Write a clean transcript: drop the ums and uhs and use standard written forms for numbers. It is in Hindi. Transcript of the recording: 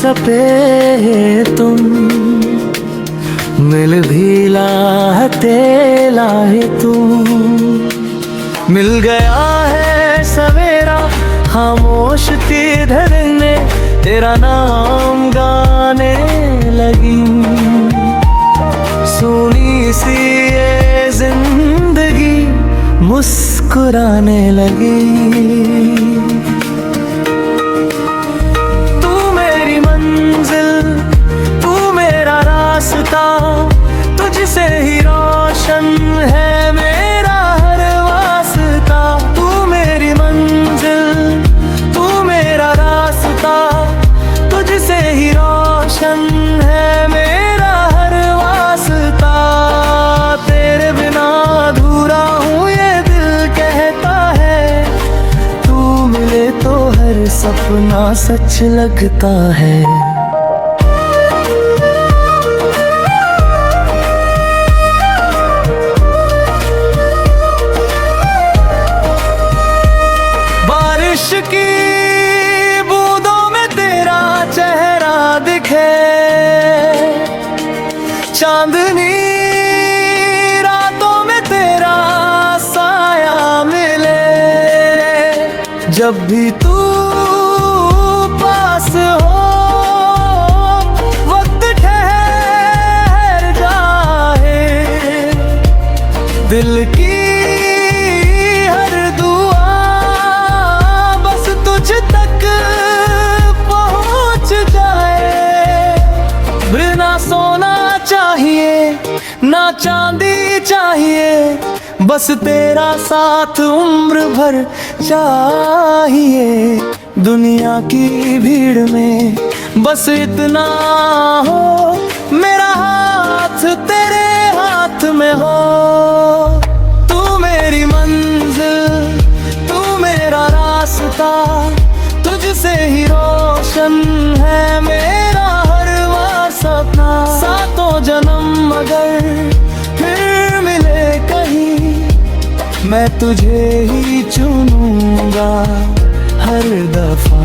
सपे तुम, मिल भी लाते लाए तुम। मिल गया है सवेरा, खामोश थी धरने, तेरा नाम गाने लगी। सुनी सी ये जिंदगी मुस्कुराने लगी। तू मेरी मंजिल, तू मेरा रास्ता, तुझसे ही रोशन है मेरा हर वास्ता। तू मेरी मंजिल, तू मेरा रास्ता, तुझसे ही रोशन है मेरा हर वास्ता। तेरे बिना अधूरा हूँ ये दिल कहता है, तू मिले तो हर सपना सच लगता है। बारिश की बूंदों में तेरा चेहरा दिखे, चांदनी रातों में तेरा साया मिले। जब भी तू पास हो वक्त ठहर जाए, दिल की हर दुआ बस तुझ तक पहुंच जाए। बिना सोना चाहिए ना चांदी चाहिए, बस तेरा साथ उम्र भर चाहिए। दुनिया की भीड़ में बस इतना हो, मेरा हाथ तेरे हाथ में हो। तू मेरी मंजिल, तू मेरा रास्ता, तुझसे ही रोशन है मेरा हर सपना। सातों जन्म अगर फिर मिले कहीं, मैं तुझे ही चुनूंगा हर दफा।